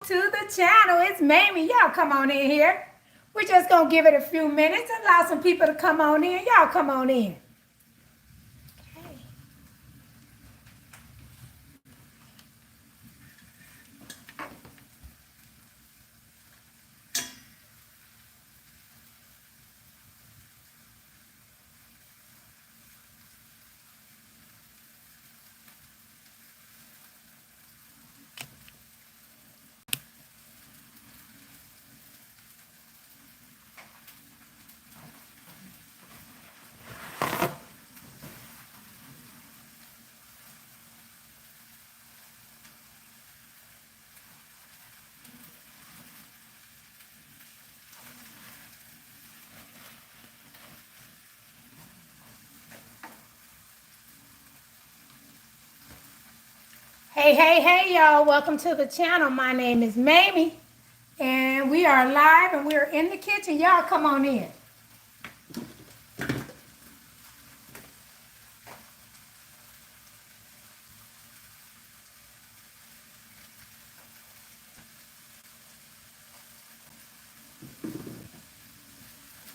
to the channel. It's Mamie. Y'all come on in here. We're just going to give it a few minutes, allow some people to come on in. Y'all come on in. Okay. Hey, y'all. Welcome to the channel. My name is Mamie, and we are live, and we're in the kitchen. Y'all come on in.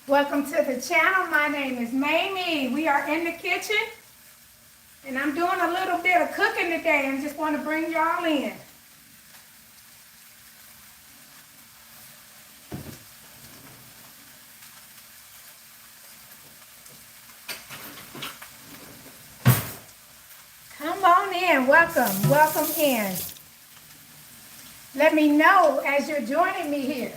Welcome to the channel. My name is Mamie. We are in the kitchen, and I'm doing a little bit of cooking today and just want to bring y'all in. Come on in. Welcome in. Let me know as you're joining me here.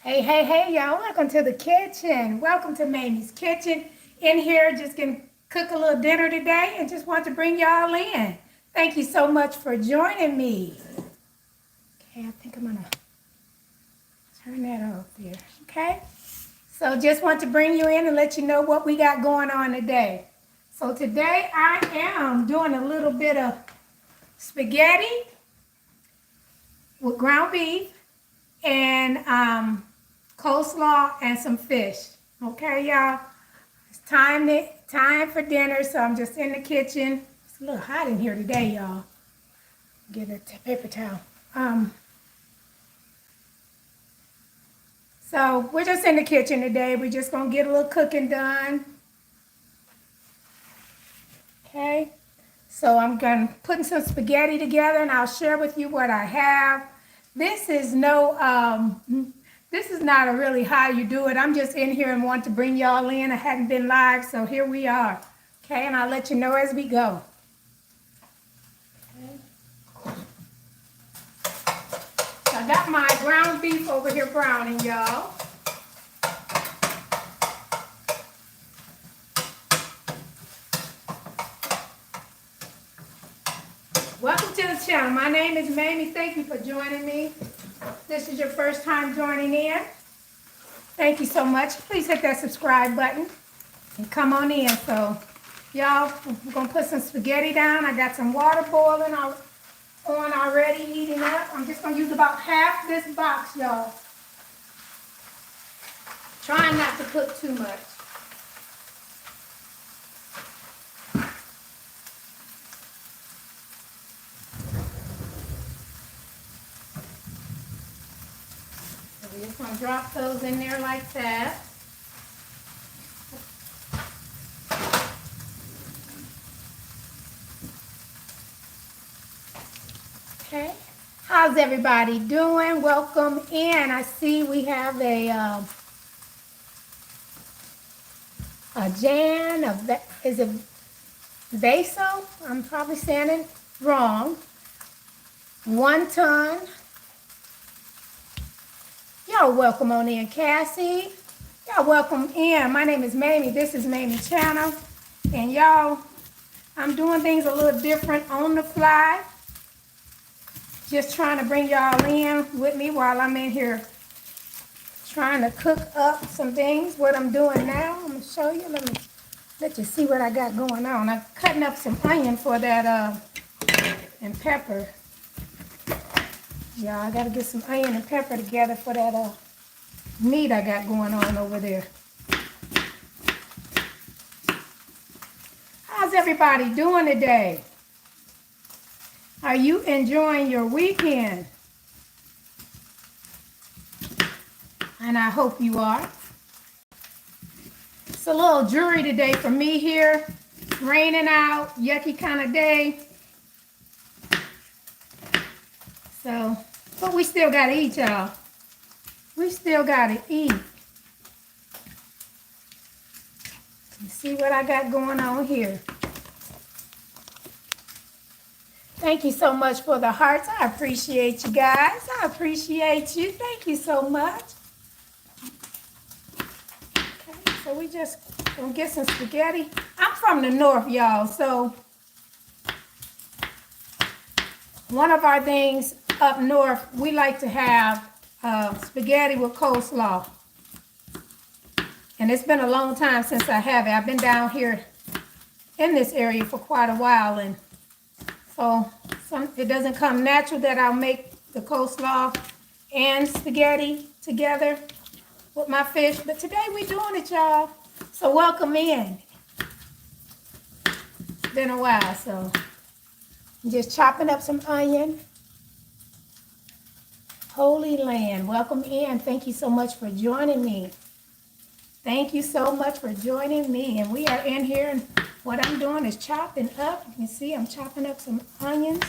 Hey, y'all. Welcome to the kitchen. Welcome to Mamie's Kitchen. In here, just gonna cook a little dinner today and just want to bring y'all in. Thank you so much for joining me. Okay, I think I'm gonna turn that off there. Okay? So just want to bring you in and let you know what we got going on today. So today I am doing a little bit of spaghetti with ground beef and coleslaw and some fish. Okay, y'all? It's time for dinner, so I'm just in the kitchen. It's a little hot in here today, y'all. Get a paper towel. So we're just in the kitchen today. We're just gonna get a little cooking done. Okay. So I'm putting some spaghetti together, and I'll share with you what I have. This is this is not a really how you do it. I'm just in here and want to bring y'all in. I hadn't been live, so here we are. Okay, and I'll let you know as we go. Okay. So I got my ground beef over here browning, y'all. Welcome to the channel. My name is Mamie. Thank you for joining me. This is your first time joining in. Thank you so much. Please hit that subscribe button and come on in. So, y'all, we're going to put some spaghetti down. I got some water boiling on already, heating up. I'm just going to use about half this box, y'all. Trying not to cook too much. We're just going to drop those in there like that. Okay. How's everybody doing? Welcome in. I see we have a Jan, is it Basil? I'm probably saying it wrong. 1 ton Y'all welcome on in, Cassie. Y'all welcome in. My name is Mamie. This is Mamie Channel. And y'all, I'm doing things a little different on the fly. Just trying to bring y'all in with me while I'm in here trying to cook up some things. What I'm doing now, I'm going to show you. Let you see what I got going on. I'm cutting up some onion for that and pepper. Y'all, I got to get some onion and pepper together for that meat I got going on over there. How's everybody doing today? Are you enjoying your weekend? And I hope you are. It's a little dreary today for me here. Raining out, yucky kind of day. So, but we still got to eat, y'all. We still got to eat. You see what I got going on here. Thank you so much for the hearts. I appreciate you guys. I appreciate you. Thank you so much. Okay, so we just gonna get some spaghetti. I'm from the north, y'all, so one of our things up north, we like to have spaghetti with coleslaw. And it's been a long time since I have it. I've been down here in this area for quite a while, and so it doesn't come natural that I'll make the coleslaw and spaghetti together with my fish. But today we're doing it, y'all. So welcome in. It's been a while, so I'm just chopping up some onion. Holy Land, welcome in. Thank you so much for joining me. Thank you so much for joining me. And we are in here, and what I'm doing is chopping up. You can see I'm chopping up some onions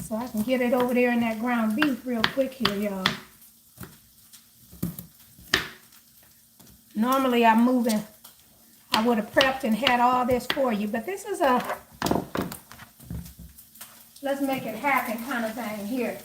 so I can get it over there in that ground beef real quick here, y'all. Normally I'm moving. I would have prepped and had all this for you, but this is a let's make it happen kind of thing here.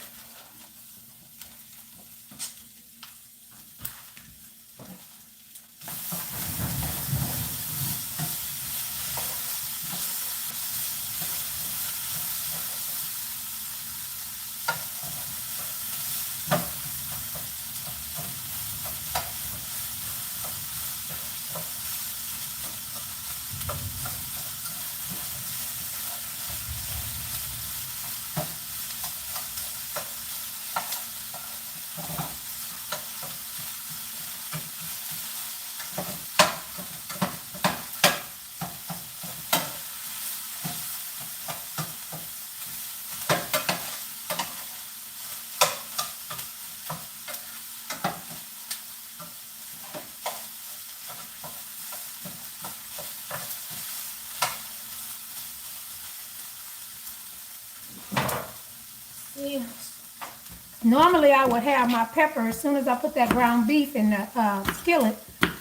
Normally I would have my pepper as soon as I put that ground beef in the skillet.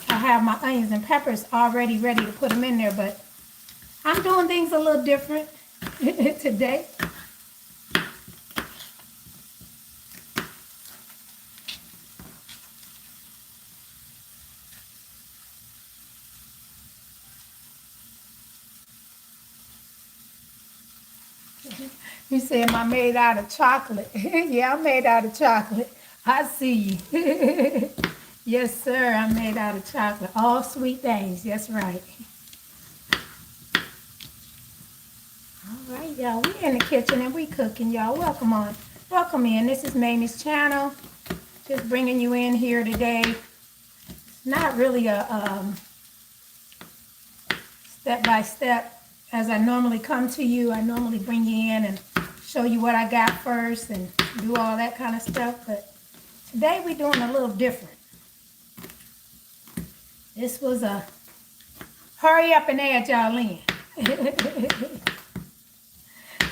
I have my onions and peppers already ready to put them in there, but I'm doing things a little different today. You say, am I made out of chocolate? Yeah, I'm made out of chocolate. I see you. Yes, sir, I'm made out of chocolate. All sweet things. That's right. All right, y'all. We in the kitchen and we cooking, y'all. Welcome on. Welcome in. This is Mamie's Channel. Just bringing you in here today. It's not really a step-by-step as I normally come to you. I normally bring you in and show you what I got first and do all that kind of stuff. But today we're doing a little different. This was a hurry up and add y'all in.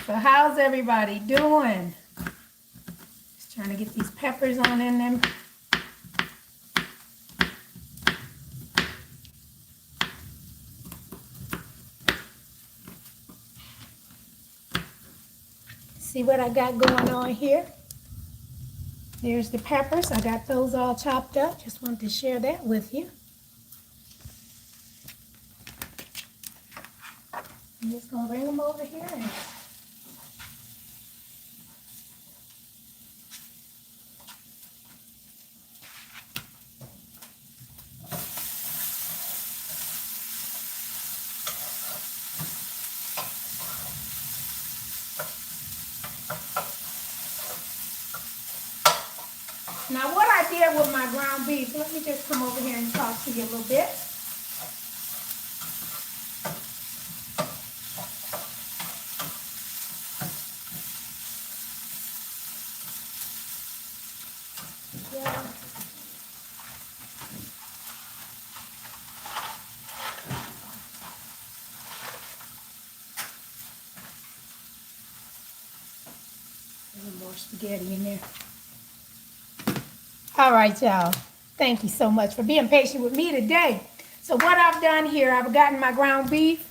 So how's everybody doing? Just trying to get these peppers on in them. See what I got going on here? There's the peppers. I got those all chopped up. Just wanted to share that with you. I'm just going to bring them over here. Now what I did with my ground beef, let me just come over here and talk to you a little bit. Yeah. A little more spaghetti in there. All right, y'all. Thank you so much for being patient with me today. So what I've done here, I've gotten my ground beef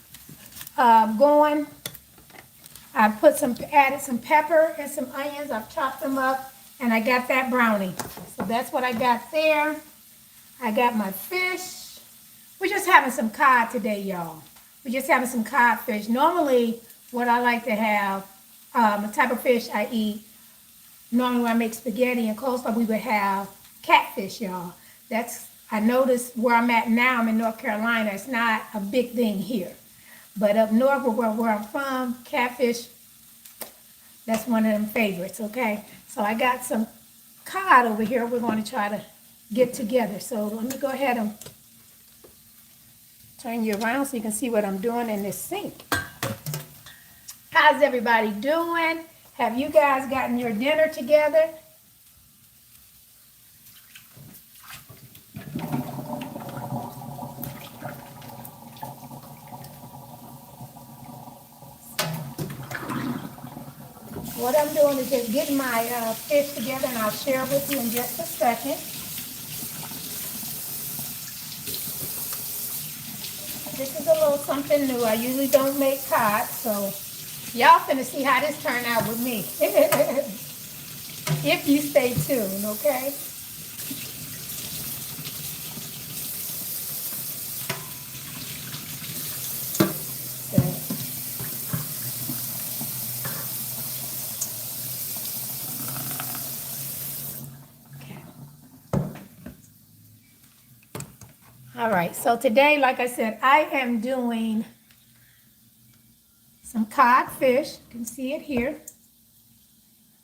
going. I've added some pepper and some onions. I've chopped them up, and I got that brownie. So that's what I got there. I got my fish. We're just having some cod today, y'all. We're just having some codfish. Normally, what I like to have, the type of fish I eat, normally when I make spaghetti and coleslaw, we would have catfish, y'all. I noticed where I'm at now, I'm in North Carolina, it's not a big thing here. But up north where I'm from, catfish, that's one of them favorites, okay? So I got some cod over here we're going to try to get together. So let me go ahead and turn you around so you can see what I'm doing in this sink. How's everybody doing? Have you guys gotten your dinner together? What I'm doing is just getting my fish together, and I'll share with you in just a second. This is a little something new. I usually don't make cod, so y'all finna see how this turned out with me. If you stay tuned, okay? All right, so today, like I said, I am doing some codfish. You can see it here.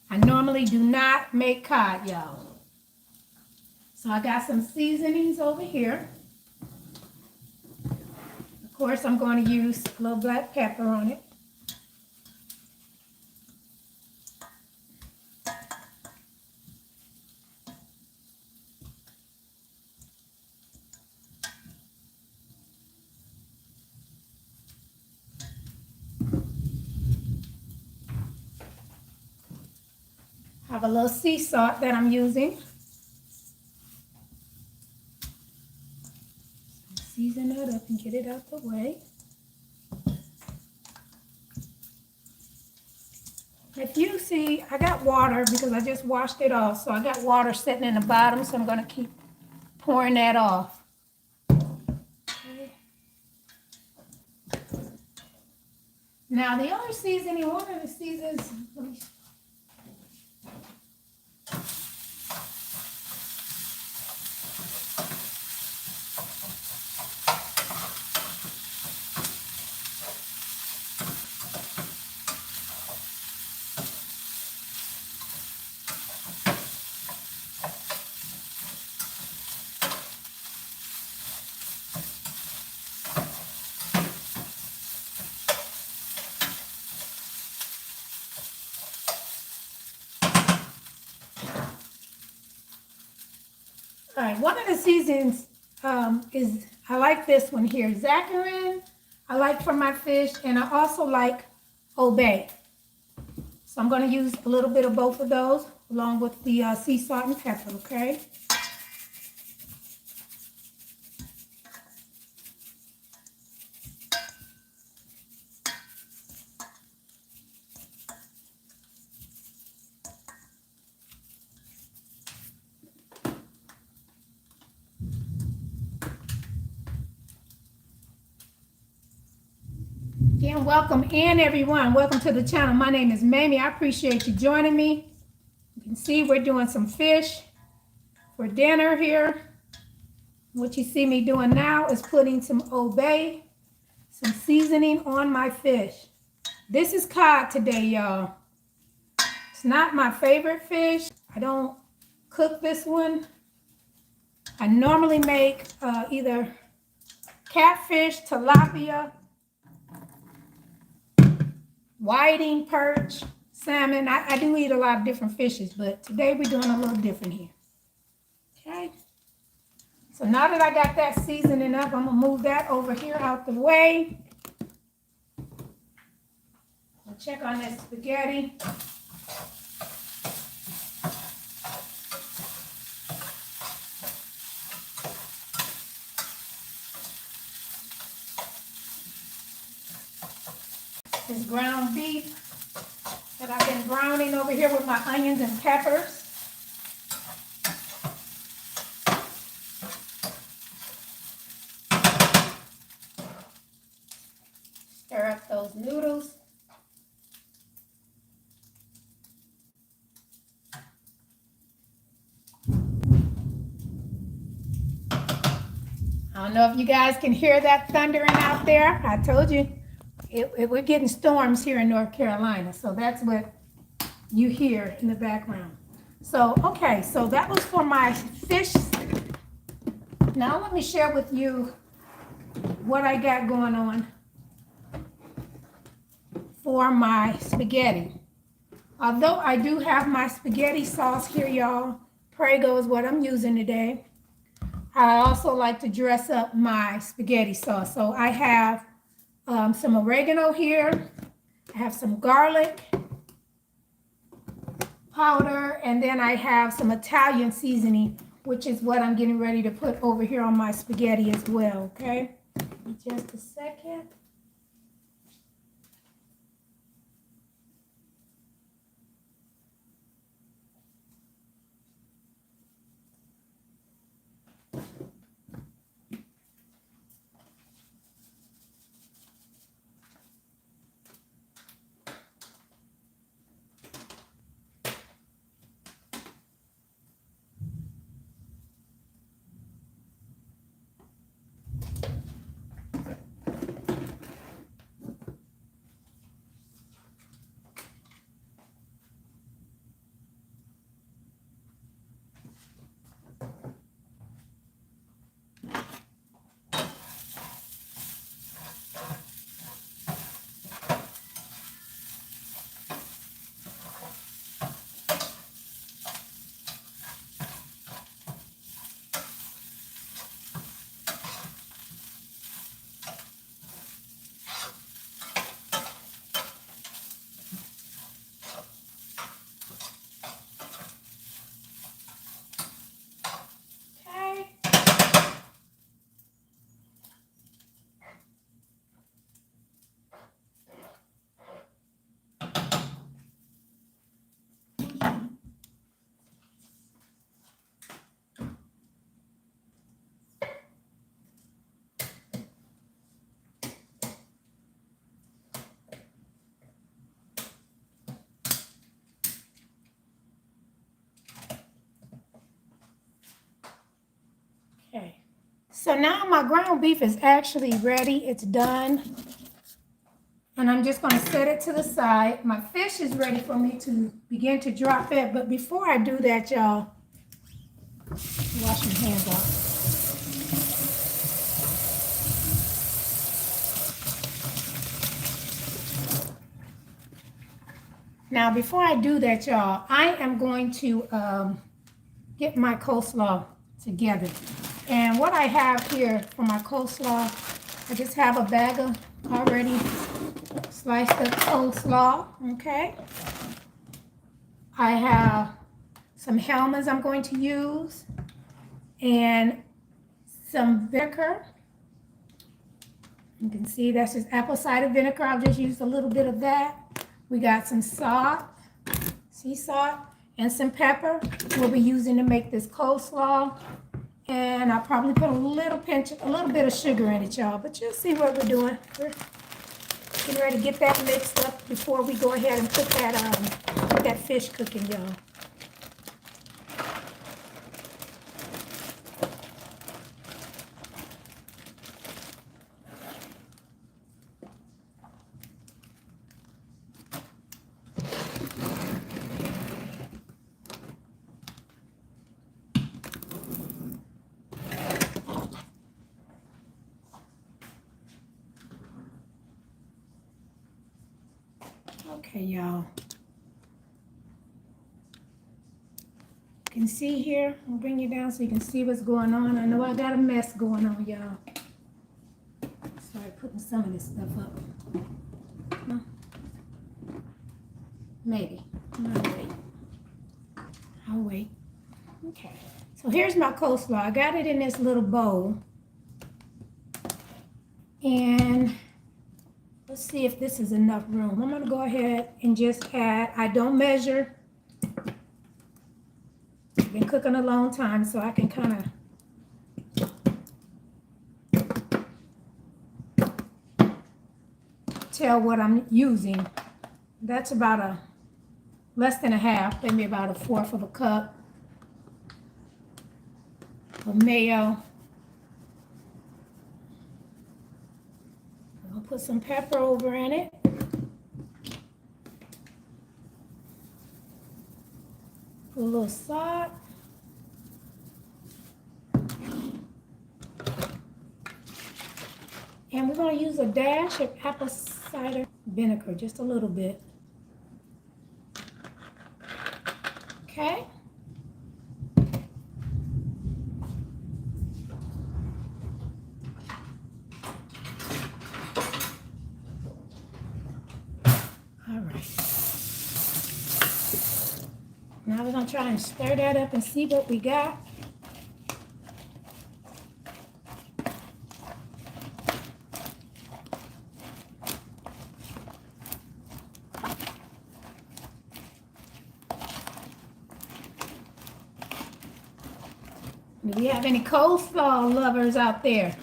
I normally do not make cod, y'all. So I got some seasonings over here. Of course, I'm going to use a little black pepper on it. I have a little sea salt that I'm using. Season that up and get it out the way. If you see, I got water because I just washed it off. So I got water sitting in the bottom, so I'm going to keep pouring that off. Okay. Now the other seasoning, one of the seasons, let me All right, one of the seasons is, I like this one here, Zaccharin. I like for my fish, and I also like Obey. So I'm going to use a little bit of both of those along with the sea salt and pepper, okay? Again, welcome in everyone. Welcome to the channel. My name is Mamie. I appreciate you joining me. You can see we're doing some fish for dinner here. What you see me doing now is putting some Old Bay, some seasoning on my fish. This is cod today, y'all. It's not my favorite fish. I don't cook this one. I normally make either catfish, tilapia, whiting, perch, salmon. I do eat a lot of different fishes, but today we're doing a little different here. Okay. So now that I got that seasoning up, I'm going to move that over here out the way. I'll check on that spaghetti. This ground beef that I've been browning over here with my onions and peppers. Stir up those noodles. I don't know if you guys can hear that thundering out there. I told you we're getting storms here in North Carolina, so that's what you hear in the background. So, okay, so that was for my fish. Now let me share with you what I got going on for my spaghetti. Although I do have my spaghetti sauce here, y'all, Prego is what I'm using today. I also like to dress up my spaghetti sauce. So I have some oregano here. I have some garlic powder, and then I have some Italian seasoning, which is what I'm getting ready to put over here on my spaghetti as well, okay? Just a second. Okay, so now my ground beef is actually ready. It's done. And I'm just going to set it to the side. My fish is ready for me to begin to drop it. But before I do that, y'all, wash my hands off. Now, before I do that, y'all, I am going to get my coleslaw together. And what I have here for my coleslaw, I just have a bag of already sliced up coleslaw, okay? I have some Hellmann's I'm going to use and some vinegar. You can see that's just apple cider vinegar. I've just used a little bit of that. We got some salt, sea salt, and some pepper we'll be using to make this coleslaw. And I'll probably put a little bit of sugar in it, y'all. But you'll see what we're doing. Getting ready to get that mixed up before we go ahead and put that fish cooking, y'all. Okay, y'all. You can see here, I'll bring you down so you can see what's going on. I know I got a mess going on, y'all. Sorry, putting some of this stuff up. Huh? Maybe. I'll wait. Okay. So here's my coleslaw. I got it in this little bowl. And let's see if this is enough room. I'm going to go ahead and just add, I don't measure. I've been cooking a long time, so I can kind of tell what I'm using. That's about less than a half, maybe about 1/4 of a cup of mayo. I'll put some pepper over in it. Put a little salt. And we're going to use a dash of apple cider vinegar, just a little bit. Okay. All right. Now we're going to try and stir that up and see what we got. Do we have any coleslaw lovers out there?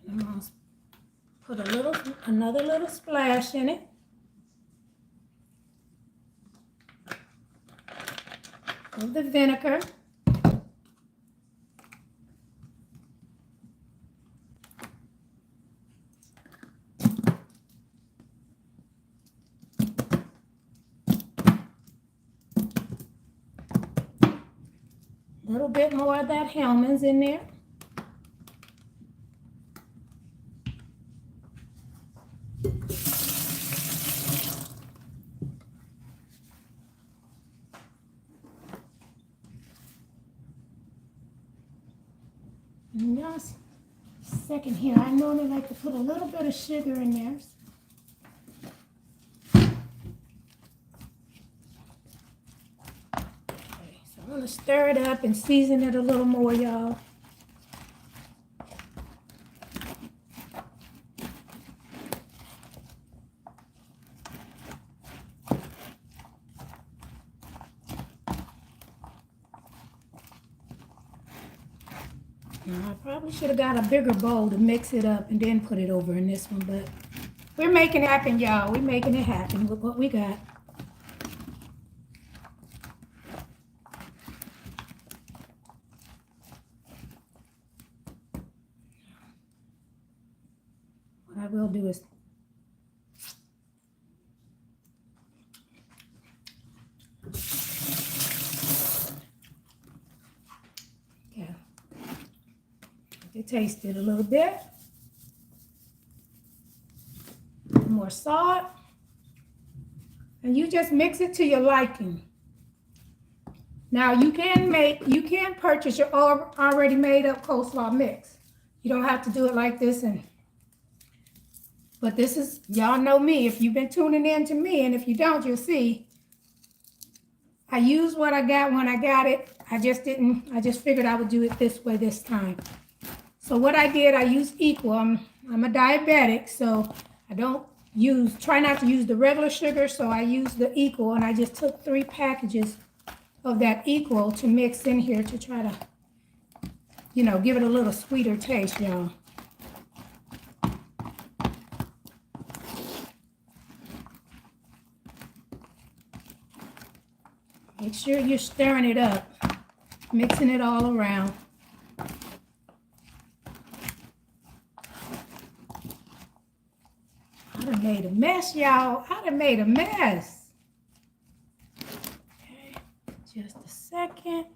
I'm going to put another little splash in it. Of the vinegar. A little bit more of that Hellman's in there. And just a second here, I normally like to put a little bit of sugar in there. Okay, so I'm going to stir it up and season it a little more, y'all. Now, I probably should have got a bigger bowl to mix it up and then put it over in this one, but we're making it happen, y'all. We're making it happen with what we got. What I will do is taste it a little bit. More salt. And you just mix it to your liking. Now you can purchase your already made up coleslaw mix. You don't have to do it like this, but this is, y'all know me. If you've been tuning in to me, and if you don't, you'll see I used what I got when I got it. I just figured I would do it this way this time. So what I did, I used equal. I'm a diabetic, so I try not to use the regular sugar, so I used the equal, and I just took 3 packages of that equal to mix in here to try to, give it a little sweeter taste, y'all. Make sure you're stirring it up, mixing it all around. I done made a mess, y'all. I done made a mess. Okay, just a second.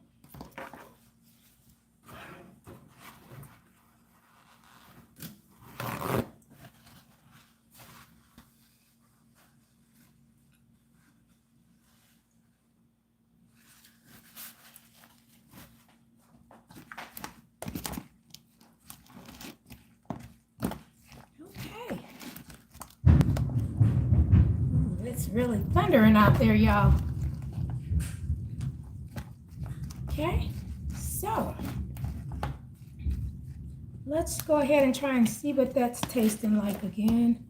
It's really thundering out there, y'all. Okay, so let's go ahead and try and see what that's tasting like again.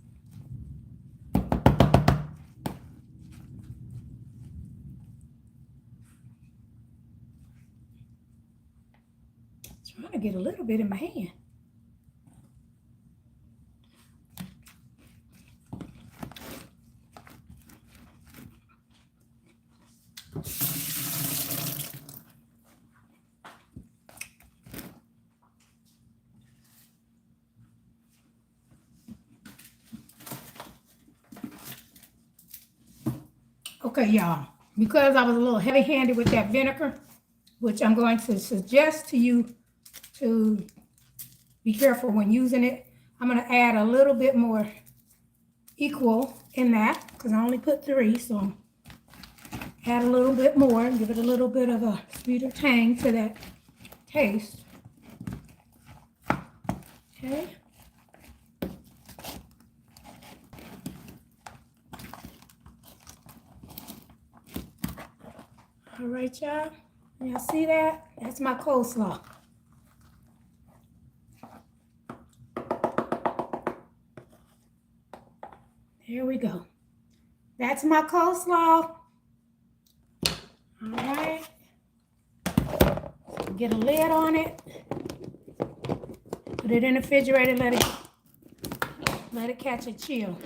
Trying to get a little bit in my hand. Okay, y'all, because I was a little heavy-handed with that vinegar, which I'm going to suggest to you to be careful when using it, I'm going to add a little bit more equal in that, because I only put 3, so add a little bit more, give it a little bit of a sweeter tang to that taste. Okay. All right, y'all. Y'all see that? That's my coleslaw. There we go. That's my coleslaw. All right. Get a lid on it. Put it in the refrigerator. Let it catch a chill.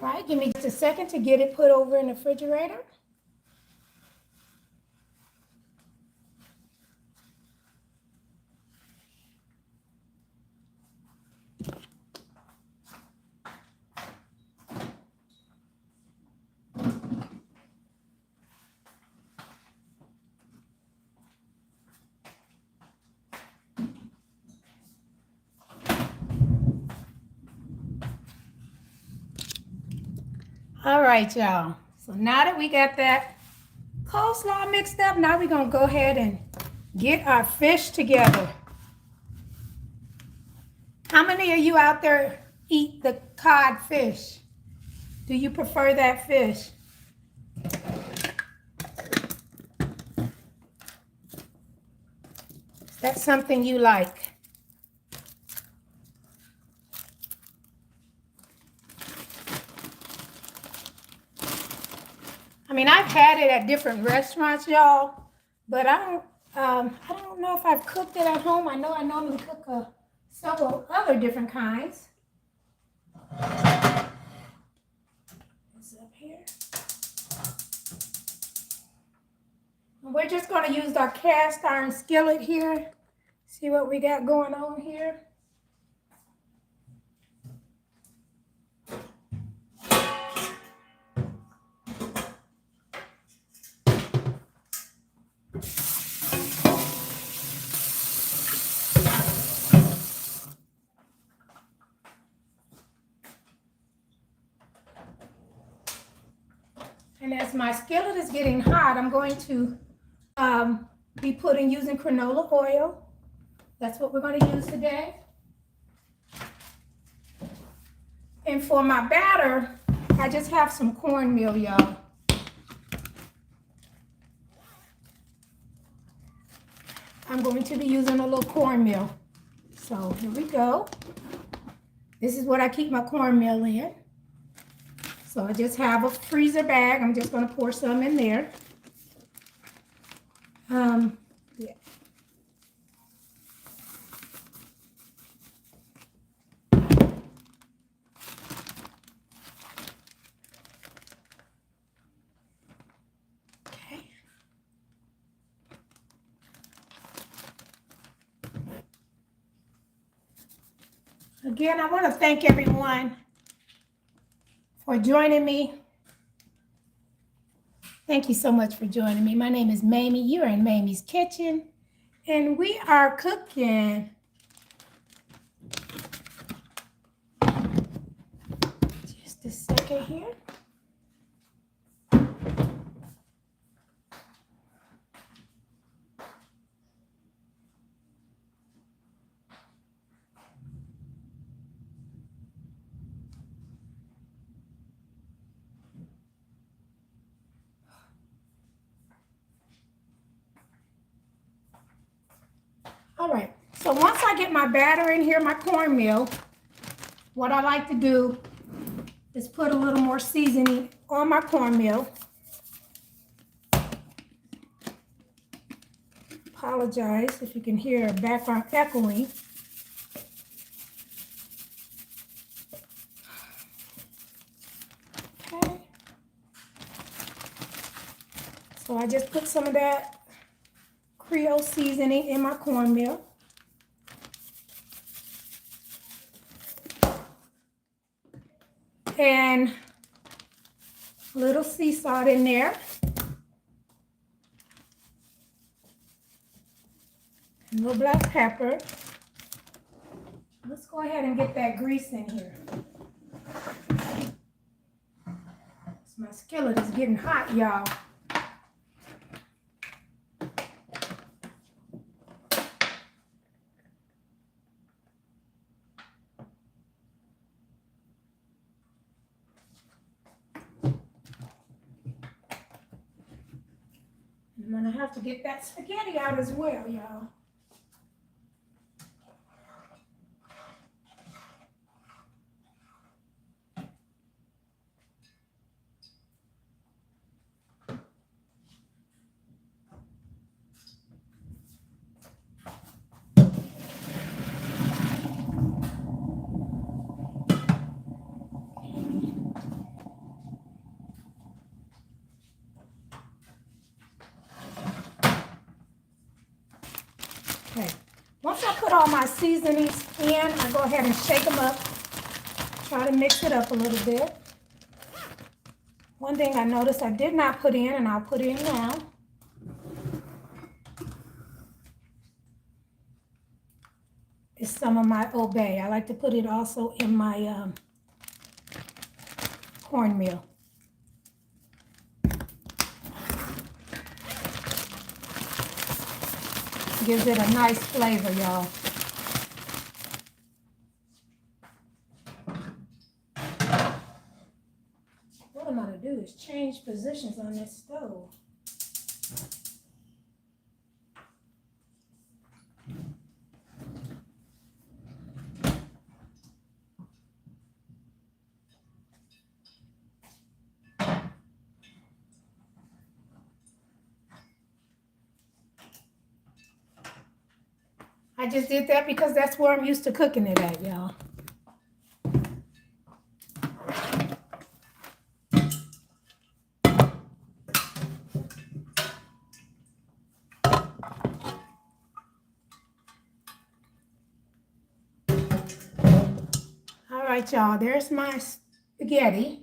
All right, give me just a second to get it put over in the refrigerator. All right, y'all. So now that we got that coleslaw mixed up, now we're going to go ahead and get our fish together. How many of you out there eat the cod fish? Do you prefer that fish? Is that something you like? I mean, I've had it at different restaurants, y'all, but I don't know if I've cooked it at home. I know I normally cook several other different kinds. It's up here. And we're just going to use our cast iron skillet here. See what we got going on here. And as my skillet is getting hot, I'm going to be using canola oil. That's what we're going to use today. And for my batter, I just have some cornmeal, y'all. I'm going to be using a little cornmeal. So here we go. This is what I keep my cornmeal in. So I just have a freezer bag. I'm just going to pour some in there. Yeah. Okay. Again, I want to thank everyone for joining me. Thank you so much for joining me. My name is Mamie. You're in Mamie's Kitchen, and we are cooking just a second here. All right, so once I get my batter in here, my cornmeal, what I like to do is put a little more seasoning on my cornmeal. Apologize if you can hear a background echoing. Okay. So I just put some of that Creole seasoning in my cornmeal. And a little sea salt in there. A little black pepper. Let's go ahead and get that grease in here. My skillet is getting hot, y'all. I'm gonna have to get that spaghetti out as well, y'all. Okay, once I put all my seasonings in, I go ahead and shake them up. Try to mix it up a little bit. One thing I noticed I did not put in, and I'll put in now, is some of my obey. I like to put it also in my cornmeal. Gives it a nice flavor, y'all. What I'm gonna do is change positions on this stove. I just did that because that's where I'm used to cooking it at, y'all. All right, y'all, there's my spaghetti.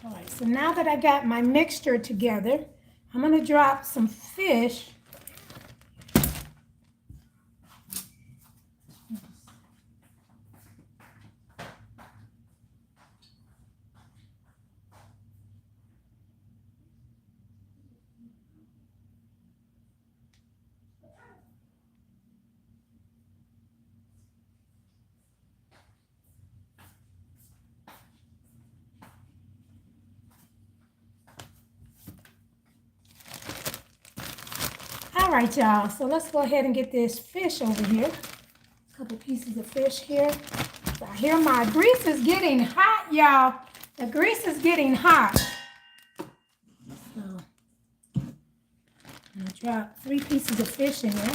All right, so now that I got my mixture together, I'm going to drop some fish. All right, y'all, so let's go ahead and get this fish over here. A couple pieces of fish here. So I hear my grease is getting hot, y'all. The grease is getting hot. So I'm gonna drop 3 pieces of fish in there.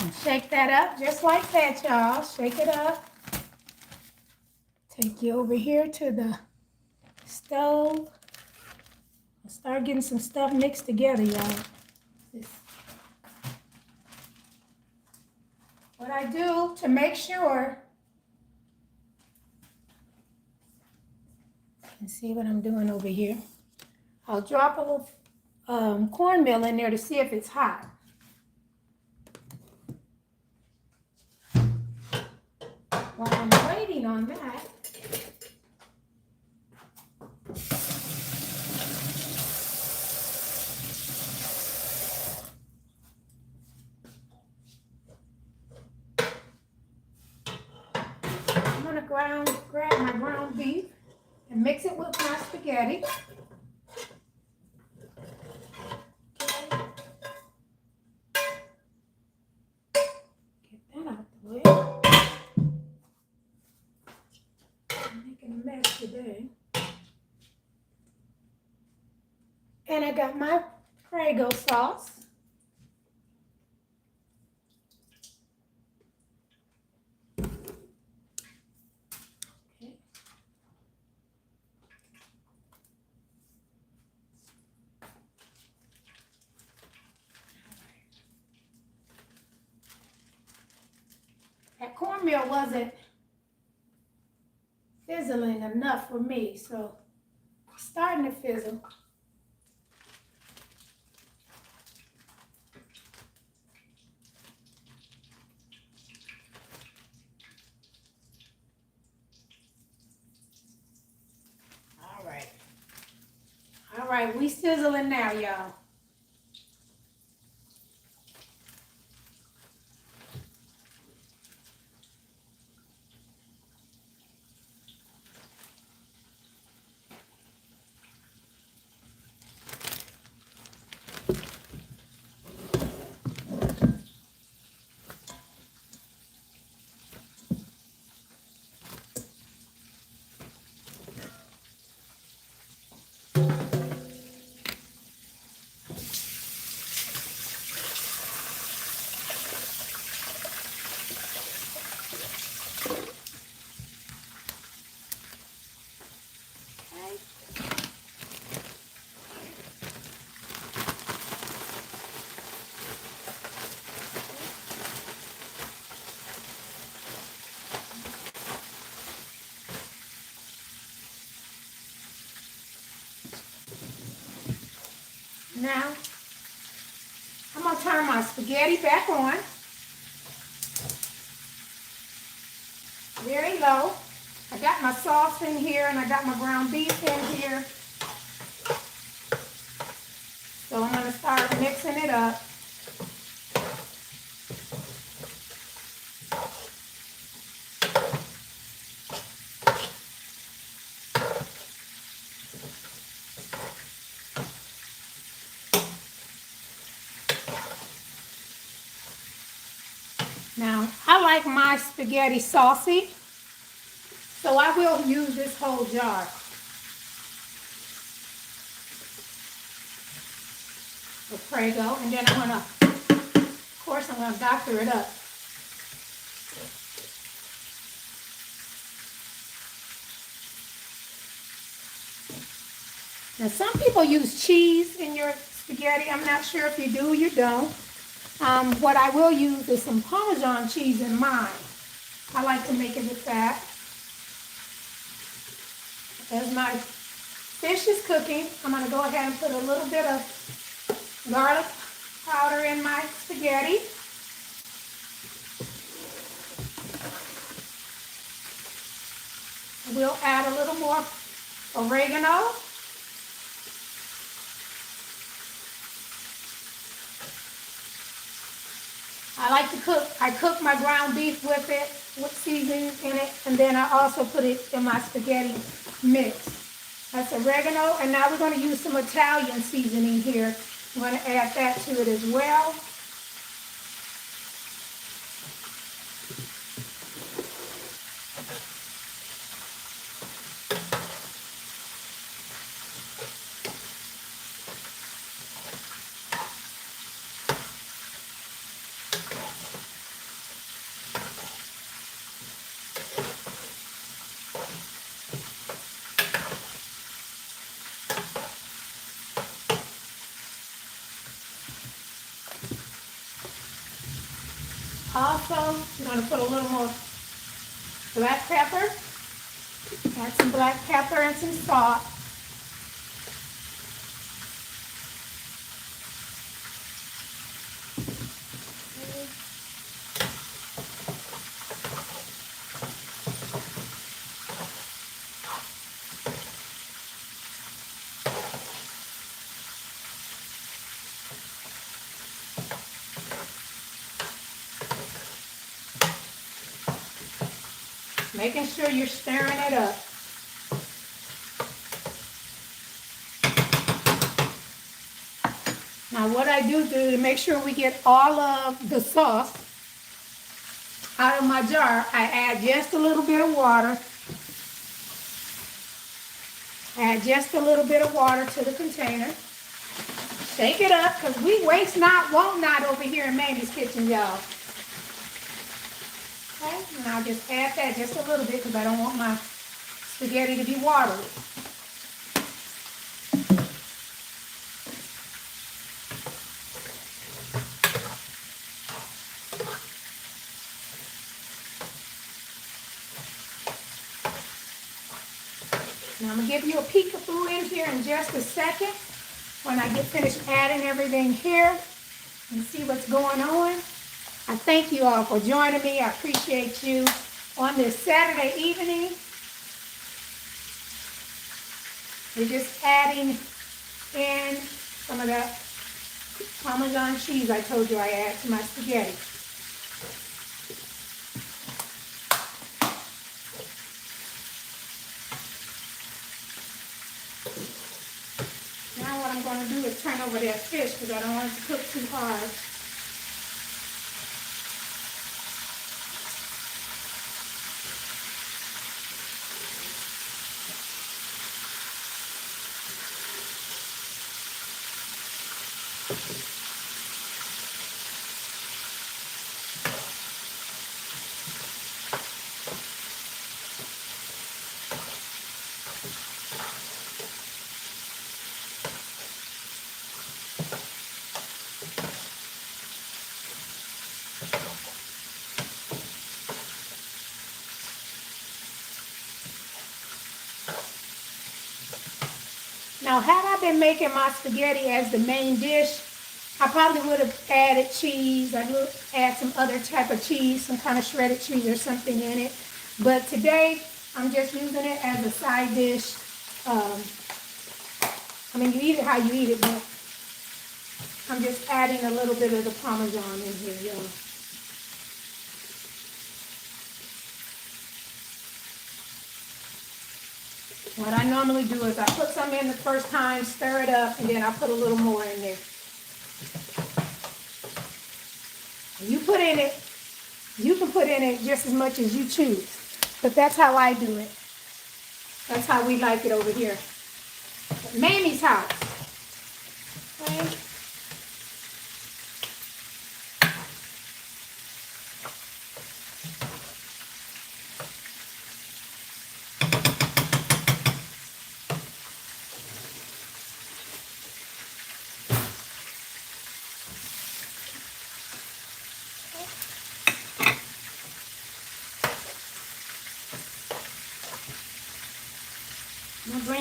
And shake that up just like that, y'all. Shake it up. Take you over here to the stove. I'll start getting some stuff mixed together, y'all. What I do to make sure, you can see what I'm doing over here. I'll drop a little cornmeal in there to see if it's hot. While I'm waiting on that, I'm gonna grab my ground beef and mix it with my spaghetti. Get that out the way. I'm making a mess today. And I got my Prego sauce. Okay. That cornmeal wasn't fizzling enough for me, so it's starting to fizzle. All right, we sizzling now, y'all. Now, I'm gonna turn my spaghetti back on. Very low. I got my sauce in here and I got my ground beef in here. So I'm gonna start mixing it up. Now, I like my spaghetti saucy, so I will use this whole jar. Of Prego, and then of course, I'm gonna doctor it up. Now, some people use cheese in your spaghetti. I'm not sure if you do or you don't. What I will use is some Parmesan cheese in mine. I like to make it with that. As my fish is cooking, I'm going to go ahead and put a little bit of garlic powder in my spaghetti. We'll add a little more oregano. I cook my ground beef with it, with seasoning in it, and then I also put it in my spaghetti mix. That's oregano, and now we're going to use some Italian seasoning here. I'm going to add that to it as well. Also, I'm going to put a little more black pepper. Add some black pepper and some salt. Making sure you're stirring it up. Now what I do to make sure we get all of the sauce out of my jar, I add just a little bit of water. Add just a little bit of water to the container. Shake it up, because we waste not, won't not over here in Mamie's kitchen, y'all. Okay, and I'll just add that just a little bit because I don't want my spaghetti to be watery. Now I'm going to give you a peekaboo in here in just a second when I get finished adding everything here and see what's going on. I thank you all for joining me. I appreciate you on this Saturday evening. We're just adding in some of that Parmesan cheese I told you I add to my spaghetti. Now what I'm going to do is turn over that fish because I don't want it to cook too hard. Now, had I been making my spaghetti as the main dish, I probably would have added cheese. I would add some other type of cheese, some kind of shredded cheese or something in it. But today, I'm just using it as a side dish. I mean, you eat it how you eat it, but I'm just adding a little bit of the Parmesan in here, y'all. What I normally do is I put some in the first time, stir it up, and then I put a little more in there. You put in it, you can put in it just as much as you choose. But that's how I do it. That's how we like it over here. At Mamie's house. Okay.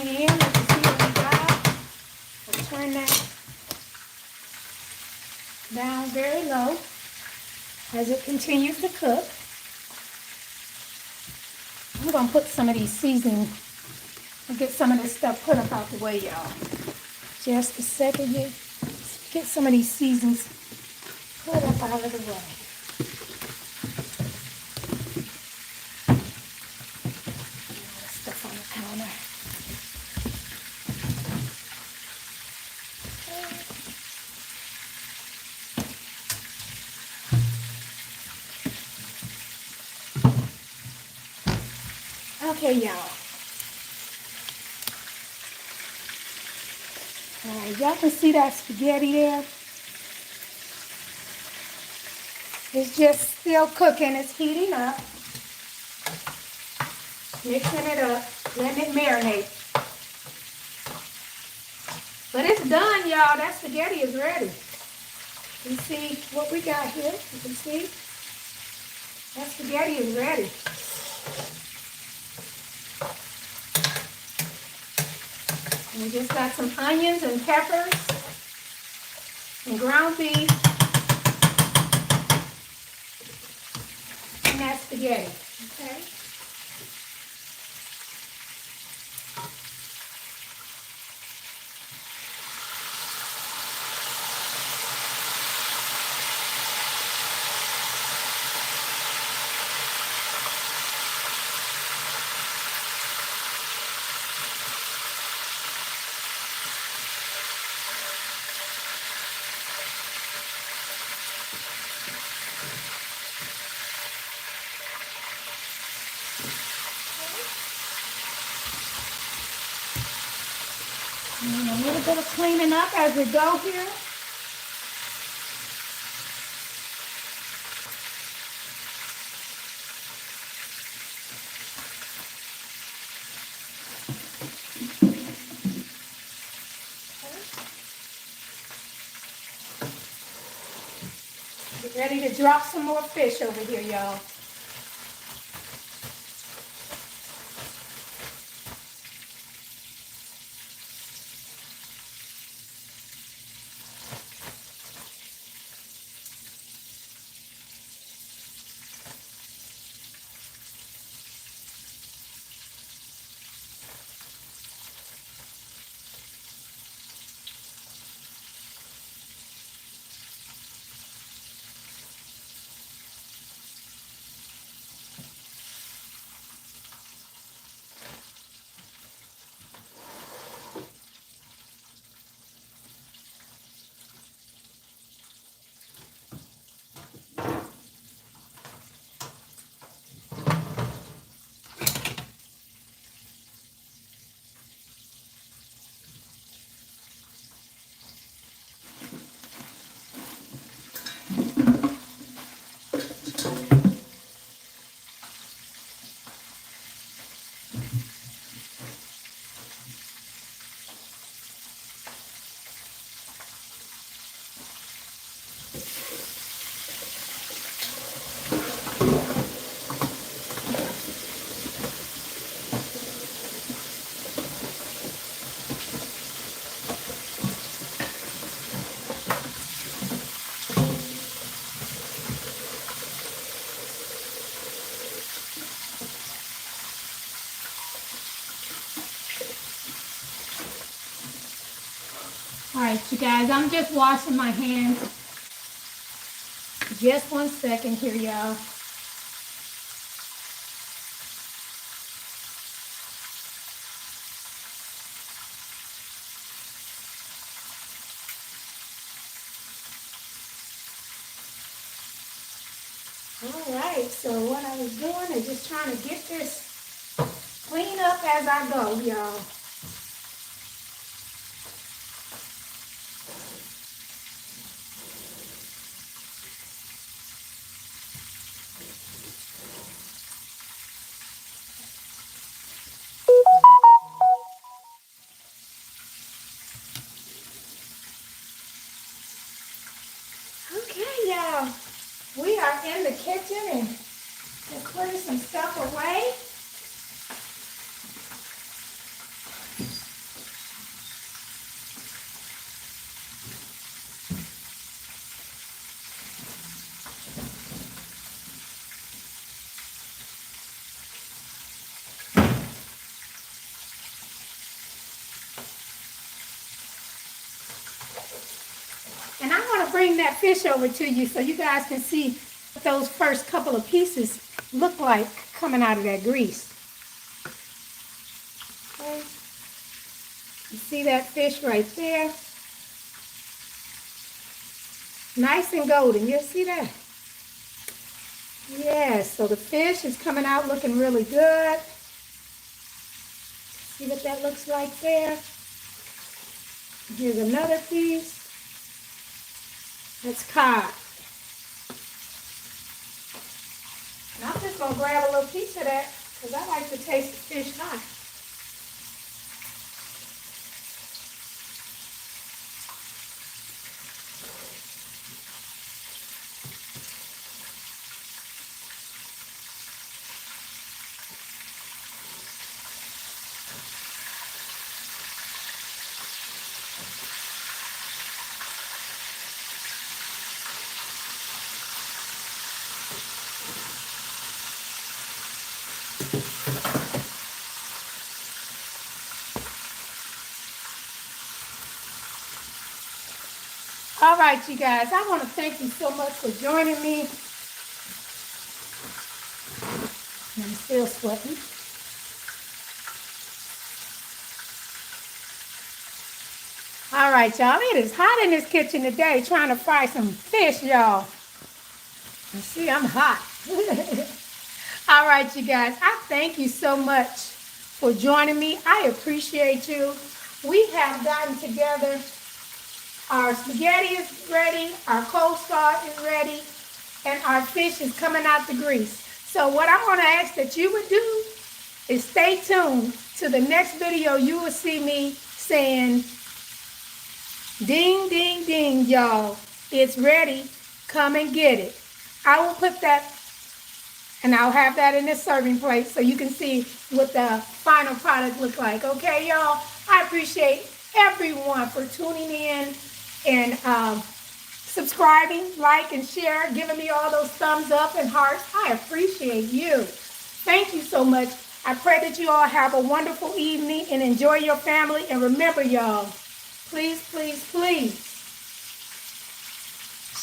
frying in. Let you see what we got. We'll turn that down very low as it continues to cook. I'm going to put some of these seasonings. I'll get some of this stuff put up out the way, y'all. Just a second here. Get some of these seasonings put up out of the way. Stuff on the counter. Okay, y'all. All right, y'all can see that spaghetti there. It's just still cooking. It's heating up. Mixing it up, letting it marinate. But it's done, y'all. That spaghetti is ready. You see what we got here? You can see that spaghetti is ready. And we just got some onions and peppers and ground beef and that spaghetti, okay? And a little bit of cleaning up as we go here. Get ready to drop some more fish over here, y'all. All right, you guys, I'm just washing my hands. Just 1 second here, y'all. All right, so what I was doing is just trying to get this clean up as I go, y'all. Okay, y'all. We are in the kitchen and clear some stuff away. bring that fish over to you so you guys can see what those first couple of pieces look like coming out of that grease. Okay. You see that fish right there? Nice and golden. You see that? Yes, so the fish is coming out looking really good. See what that looks like there? Here's another piece. That's cod. And I'm just going to grab a little piece of that because I like to taste the fish hot. All right, you guys, I want to thank you so much for joining me. I'm still sweating. All right, y'all, it is hot in this kitchen today trying to fry some fish, y'all. You see, I'm hot. All right, you guys, I thank you so much for joining me. I appreciate you. We have gotten together. Our spaghetti is ready, our coleslaw is ready, and our fish is coming out the grease. So what I'm going to ask that you would do is stay tuned to the next video. You will see me saying, ding, ding, ding, y'all. It's ready. Come and get it. I will put that, and I'll have that in this serving plate so you can see what the final product looks like. Okay, y'all? I appreciate everyone for tuning in and subscribing, like, and share, giving me all those thumbs up and hearts. I appreciate you. Thank you so much. I pray that you all have a wonderful evening and enjoy your family. And remember, y'all, please, please, please,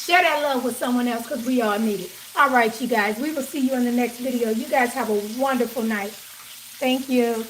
share that love with someone else because we all need it. All right, you guys, we will see you in the next video. You guys have a wonderful night. Thank you.